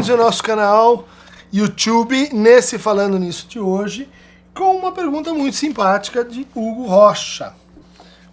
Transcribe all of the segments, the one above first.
bem-vindos ao nosso canal YouTube, nesse Falando Nisso de hoje, com uma pergunta muito simpática de Hugo Rocha.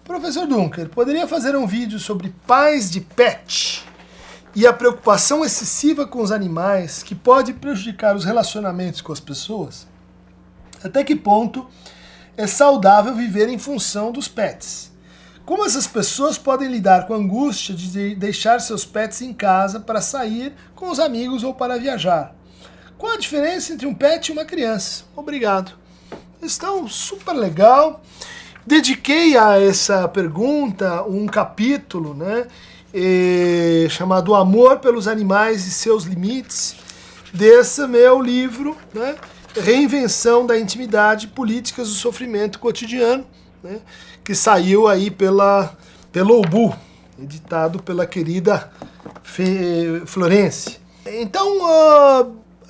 Professor Dunker, poderia fazer um vídeo sobre pais de pet e a preocupação excessiva com os animais que pode prejudicar os relacionamentos com as pessoas? Até que ponto é saudável viver em função dos pets? Como essas pessoas podem lidar com a angústia de deixar seus pets em casa para sair com os amigos ou para viajar? Qual a diferença entre um pet e uma criança? Obrigado. Questão super legal. Dediquei a essa pergunta um capítulo, chamado Amor pelos Animais e Seus Limites, desse meu livro, Reinvenção da Intimidade, Políticas do Sofrimento Cotidiano, que saiu aí pelo Ubu, editado pela querida Florence. Então,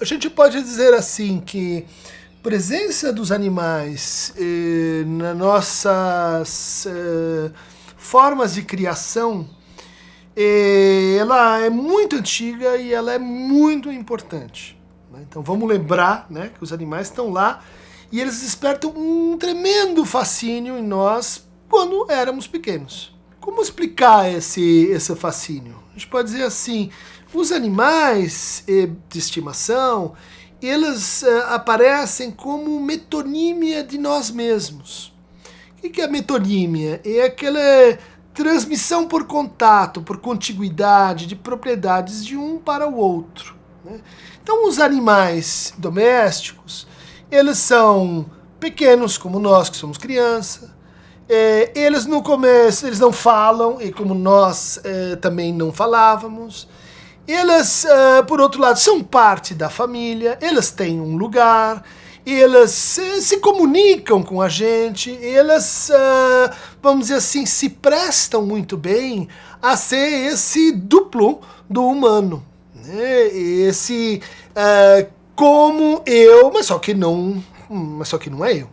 a gente pode dizer assim que a presença dos animais nas nossas formas de criação, ela é muito antiga e ela é muito importante. Então vamos lembrar, que os animais estão lá e eles despertam um tremendo fascínio em nós quando éramos pequenos. Como explicar esse fascínio? A gente pode dizer assim, os animais de estimação, eles aparecem como metonímia de nós mesmos. O que é metonímia? É aquela transmissão por contato, por contiguidade de propriedades de um para o outro. Então os animais domésticos, eles são pequenos como nós que somos criança. Eles no começo eles não falam, e como nós também não falávamos. Eles, por outro lado, são parte da família, eles têm um lugar, eles se comunicam com a gente, eles, vamos dizer assim, se prestam muito bem a ser esse duplo do humano. Esse como eu, mas só que não é eu.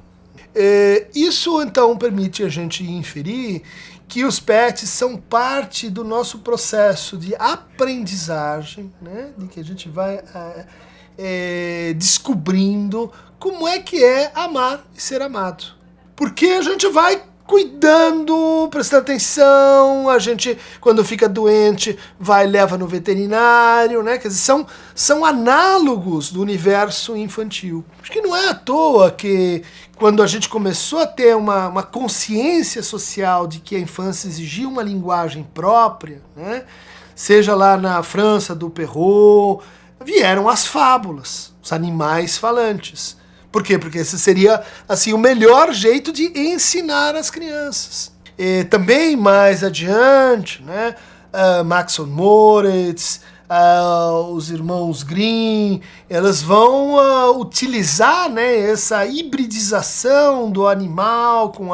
Isso então permite a gente inferir que os pets são parte do nosso processo de aprendizagem, de que a gente vai descobrindo como é que é amar e ser amado. Porque a gente vai cuidando, prestando atenção, a gente, quando fica doente, vai e leva no veterinário, Quer dizer, são análogos do universo infantil. Acho que não é à toa que, quando a gente começou a ter uma consciência social de que a infância exigia uma linguagem própria, seja lá na França do Perrault, vieram as fábulas, os animais falantes. Por quê? Porque esse seria assim, o melhor jeito de ensinar as crianças. E também mais adiante, Max von Moritz, os irmãos Grimm, elas vão utilizar essa hibridização do animal com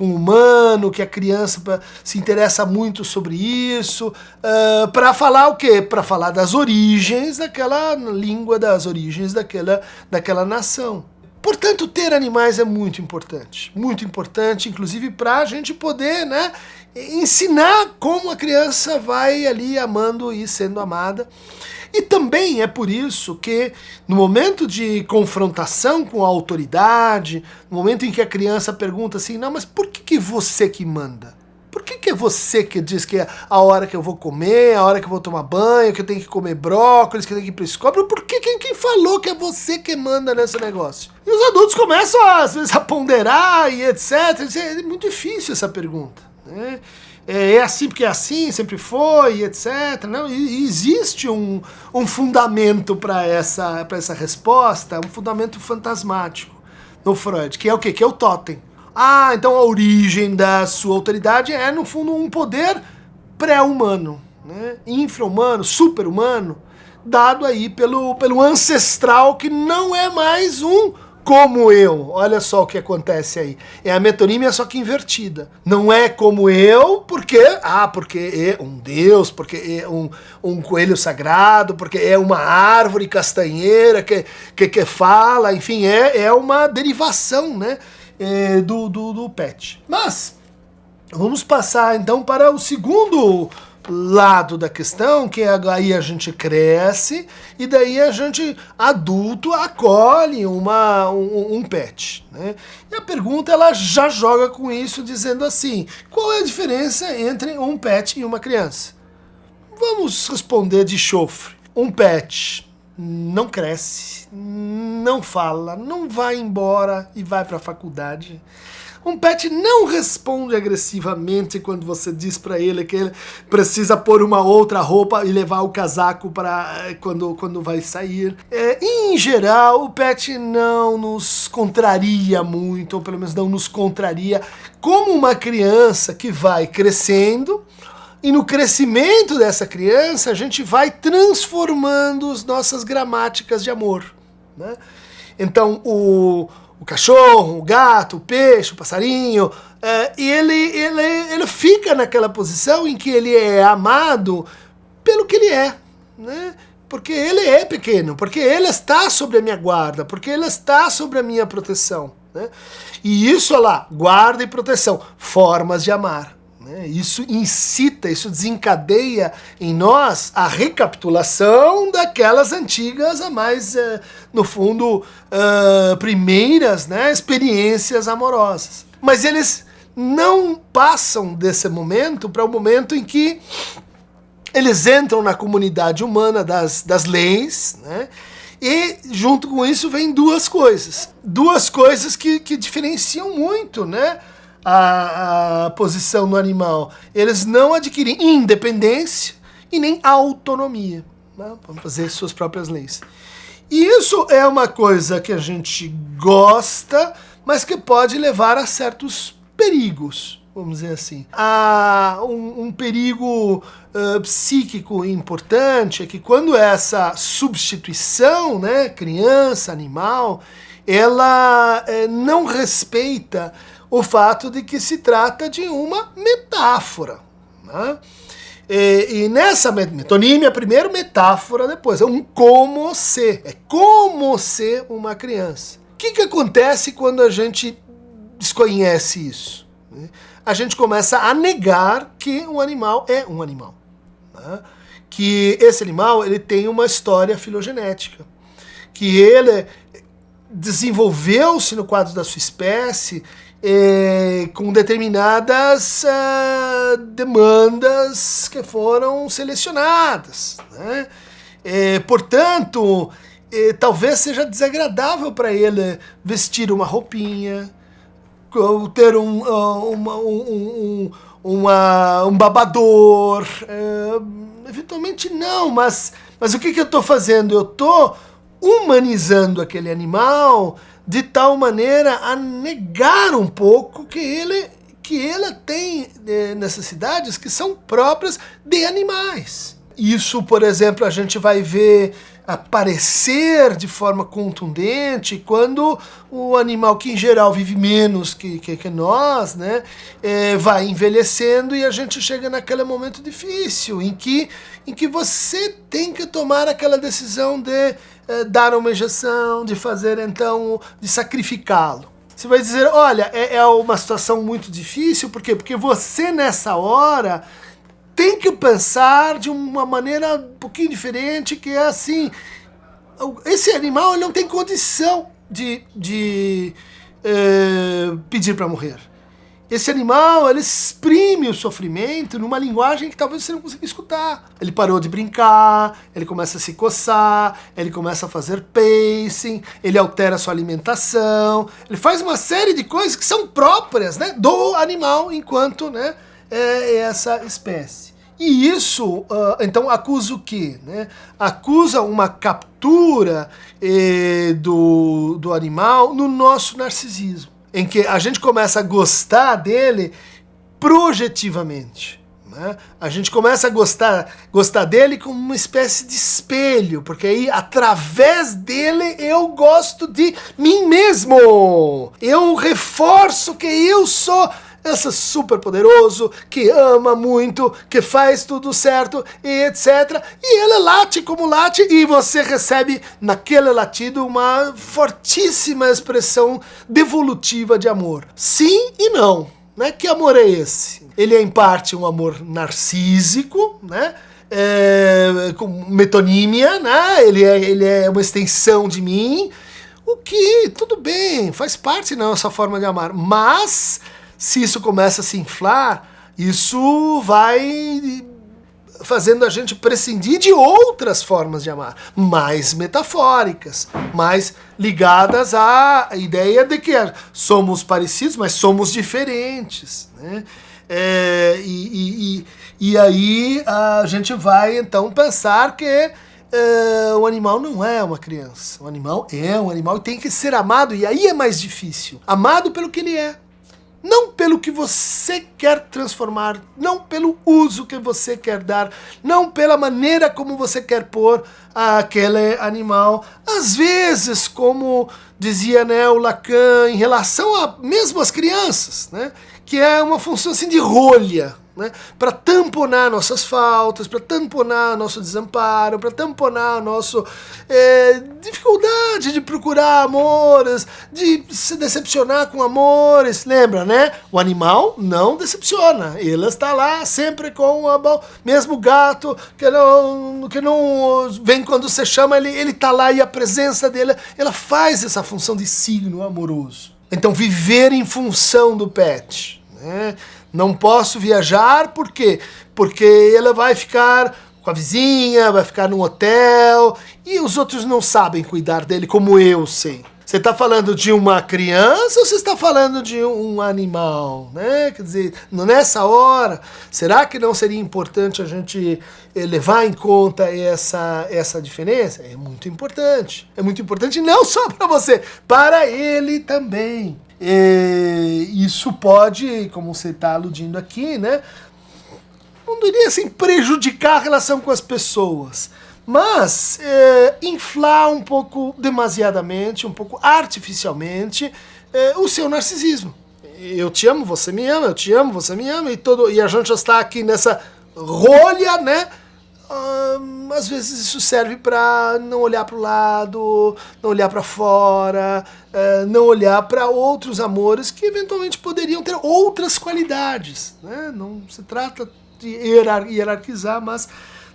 o humano, que a criança se interessa muito sobre isso, para falar o quê? Para falar das origens daquela língua, das origens daquela nação. Portanto, ter animais é muito importante, inclusive para a gente poder ensinar como a criança vai ali amando e sendo amada. E também é por isso que no momento de confrontação com a autoridade, no momento em que a criança pergunta assim, não, mas por que você que manda? Por que é você que diz que é a hora que eu vou comer, a hora que eu vou tomar banho, que eu tenho que comer brócolis, que eu tenho que ir para a escola? Por que quem falou que é você que manda nesse negócio? E os adultos começam, às vezes, a ponderar e etc. É muito difícil essa pergunta. É assim porque é assim, sempre foi, etc. Não, e existe um fundamento para essa resposta, um fundamento fantasmático no Freud, que é o quê? Que é o totem. Então a origem da sua autoridade é, no fundo, um poder pré-humano, infra-humano, super-humano, dado aí pelo ancestral que não é mais um como eu. Olha só o que acontece aí. É a metonímia, só que invertida. Não é como eu, porque é um deus, porque é um coelho sagrado, porque é uma árvore castanheira que fala, enfim, é uma derivação, do pet. Mas vamos passar então para o segundo lado da questão, que aí a gente cresce e daí a gente, adulto, acolhe um pet, né? E a pergunta, ela já joga com isso, dizendo assim, qual é a diferença entre um pet e uma criança? Vamos responder de chofre. Um pet não cresce, não fala, não vai embora e vai para a faculdade. Um pet não responde agressivamente quando você diz para ele que ele precisa pôr uma outra roupa e levar o casaco para quando vai sair. Em geral, o pet não nos contraria muito, ou pelo menos não nos contraria, como uma criança que vai crescendo. E no crescimento dessa criança, a gente vai transformando as nossas gramáticas de amor, né? Então, o cachorro, o gato, o peixe, o passarinho, ele fica naquela posição em que ele é amado pelo que ele é, né? Porque ele é pequeno, porque ele está sobre a minha guarda, porque ele está sobre a minha proteção, né? E isso, olha lá, guarda e proteção, formas de amar. Isso incita, isso desencadeia em nós a recapitulação daquelas antigas, mais, no fundo, primeiras, né, experiências amorosas. Mas eles não passam desse momento para o momento em que eles entram na comunidade humana das leis, né? E junto com isso vem duas coisas que diferenciam muito, né, a posição no animal. Eles não adquirem independência e nem autonomia, né? Vão fazer suas próprias leis. E isso é uma coisa que a gente gosta, mas que pode levar a certos perigos, vamos dizer assim. Um perigo psíquico importante é que quando essa substituição, né, criança, animal, ela não respeita o fato de que se trata de uma metáfora, né? E nessa metonímia, primeiro metáfora, depois é um como ser, é como ser uma criança. O que acontece quando a gente desconhece isso? A gente começa a negar que um animal é um animal, né? Que esse animal ele tem uma história filogenética, que ele desenvolveu-se no quadro da sua espécie com determinadas demandas que foram selecionadas, né? Portanto, talvez seja desagradável para ele vestir uma roupinha, ou ter um babador. Eventualmente não, mas o que eu estou fazendo? Eu estou humanizando aquele animal de tal maneira a negar um pouco que ele tem necessidades que são próprias de animais. Isso, por exemplo, a gente vai ver aparecer de forma contundente quando o animal, que em geral vive menos que nós, né, vai envelhecendo e a gente chega naquele momento difícil em que você tem que tomar aquela decisão de dar uma injeção, de fazer então, de sacrificá-lo. Você vai dizer, olha, é uma situação muito difícil, por quê? Porque você nessa hora tem que pensar de uma maneira um pouquinho diferente, que é assim, esse animal ele não tem condição de pedir para morrer. Esse animal, ele exprime o sofrimento numa linguagem que talvez você não consiga escutar. Ele parou de brincar, ele começa a se coçar, ele começa a fazer pacing, ele altera a sua alimentação, ele faz uma série de coisas que são próprias, né, do animal enquanto, né, essa espécie. E isso, então, acusa o quê? Né? Acusa uma captura do animal no nosso narcisismo, em que a gente começa a gostar dele projetivamente, né? A gente começa a gostar dele como uma espécie de espelho, porque aí, através dele, eu gosto de mim mesmo. Eu reforço que eu sou esse super poderoso, que ama muito, que faz tudo certo, e etc. E ele late como late, e você recebe naquele latido uma fortíssima expressão devolutiva de amor. Sim e não. né? Que amor é esse? Ele é, em parte, um amor narcísico, né? Com metonímia, né? Ele é uma extensão de mim, o que, tudo bem, faz parte da nossa forma de amar. Mas, se isso começa a se inflar, isso vai fazendo a gente prescindir de outras formas de amar, mais metafóricas, mais ligadas à ideia de que somos parecidos, mas somos diferentes, né? E aí a gente vai então pensar que o animal não é uma criança. O animal é um animal e tem que ser amado, e aí é mais difícil. Amado pelo que ele é. Não pelo que você quer transformar, não pelo uso que você quer dar, não pela maneira como você quer pôr aquele animal. Às vezes, como dizia, né, o Lacan, em relação a mesmo às crianças, né, que é uma função assim de rolha, né, para tamponar nossas faltas, para tamponar nosso desamparo, para tamponar a nossa dificuldade de procurar amores, de se decepcionar com amores. Lembra, né? O animal não decepciona, ele está lá sempre com o mesmo gato que não vem quando você chama, ele está lá, e a presença dele, ela faz essa função de signo amoroso. Então, viver em função do pet, né? Não posso viajar, por quê? Porque ela vai ficar com a vizinha, vai ficar num hotel, e os outros não sabem cuidar dele como eu sei. Você está falando de uma criança ou você está falando de um animal, né? Quer dizer, nessa hora, será que não seria importante a gente levar em conta essa diferença? É muito importante. É muito importante não só para você, para ele também. Isso pode, como você está aludindo aqui, né? Não diria assim prejudicar a relação com as pessoas, mas inflar um pouco demasiadamente, um pouco artificialmente, o seu narcisismo. Eu te amo, você me ama, eu te amo, você me ama, e a gente já está aqui nessa rolha, né? Às vezes isso serve para não olhar para o lado, não olhar para fora, não olhar para outros amores que eventualmente poderiam ter outras qualidades, né? Não se trata de hierarquizar, mas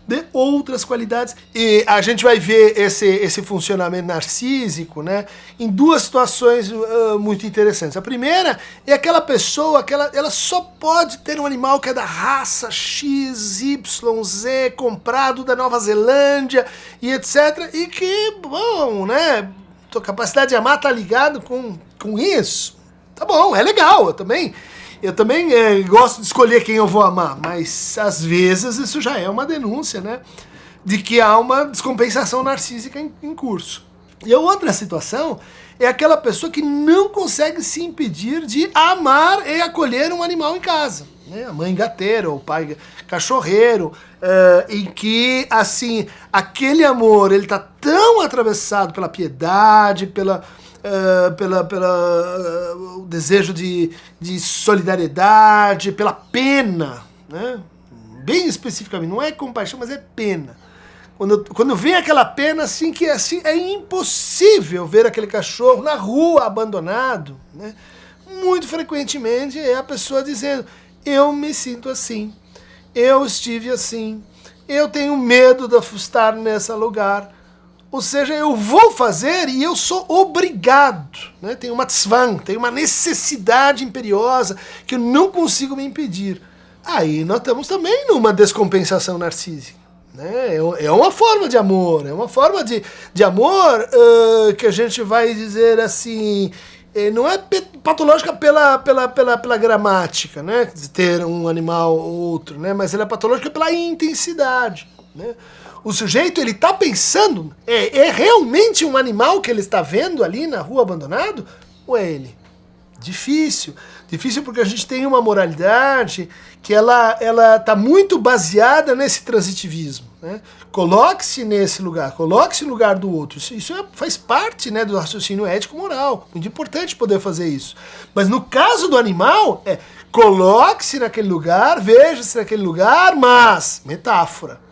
de outras qualidades. E a gente vai ver esse funcionamento narcísico, né, em duas situações muito interessantes. A primeira é aquela pessoa que ela só pode ter um animal que é da raça X, Y, Z, comprado da Nova Zelândia e etc. E que, bom, né, tua capacidade de amar tá ligado com isso. Tá bom, é legal, eu também gosto de escolher quem eu vou amar, mas às vezes isso já é uma denúncia, né, de que há uma descompensação narcísica em curso. E a outra situação é aquela pessoa que não consegue se impedir de amar e acolher um animal em casa, né, a mãe gateira ou o pai cachorreiro, em que, assim, aquele amor, ele tá tão atravessado pela piedade, o desejo de solidariedade, pela pena, né? Bem especificamente, não é compaixão, mas é pena. Quando vem aquela pena, assim, que assim, é impossível ver aquele cachorro na rua abandonado, né? Muito frequentemente é a pessoa dizendo: eu me sinto assim, eu estive assim, eu tenho medo de estar nesse lugar. Ou seja, eu vou fazer e eu sou obrigado, né? Tem uma tzvang, tem uma necessidade imperiosa que eu não consigo me impedir. Aí nós estamos também numa descompensação narcísica, né? É uma forma de amor, é uma forma de amor que a gente vai dizer assim, não é patológica pela gramática, né? De ter um animal ou outro, né? Mas ela é patológica pela intensidade, né? O sujeito, ele está pensando, é realmente um animal que ele está vendo ali na rua abandonado? Ou é ele? Difícil. Difícil porque a gente tem uma moralidade que ela está muito baseada nesse transitivismo, né? Coloque-se nesse lugar, coloque-se no lugar do outro. Isso faz parte, né, do raciocínio ético-moral. Muito importante poder fazer isso. Mas no caso do animal, coloque-se naquele lugar, veja-se naquele lugar, mas, metáfora,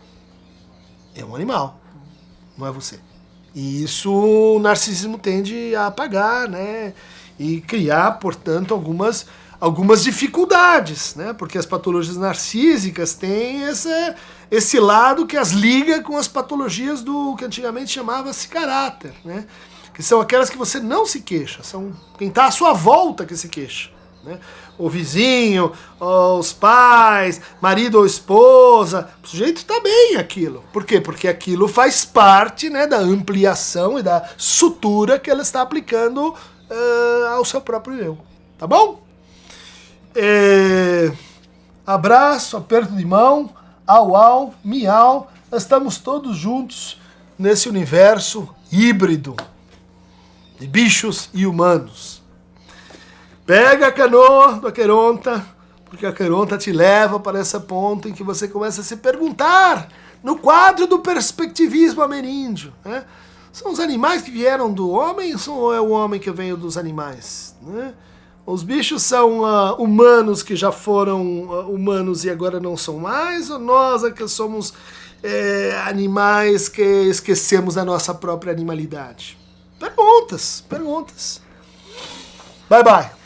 é um animal, não é você. E isso o narcisismo tende a apagar, né? E criar, portanto, algumas algumas dificuldades, né? Porque as patologias narcísicas têm esse lado que as liga com as patologias do que antigamente chamava-se caráter, né? Que são aquelas que você não se queixa, são quem está à sua volta que se queixa, né? O vizinho, os pais, marido ou esposa, o sujeito está bem aquilo. Por quê? Porque aquilo faz parte, né, da ampliação e da sutura que ela está aplicando ao seu próprio eu. Tá bom? Abraço, aperto de mão, au, miau, estamos todos juntos nesse universo híbrido de bichos e humanos. Pega a canoa do Aqueronta, porque a Aqueronta te leva para esse ponto em que você começa a se perguntar, no quadro do perspectivismo ameríndio, né? São os animais que vieram do homem ou é o homem que veio dos animais, né? Os bichos são humanos que já foram humanos e agora não são mais, ou nós é que somos animais que esquecemos da nossa própria animalidade? Perguntas. Bye, bye.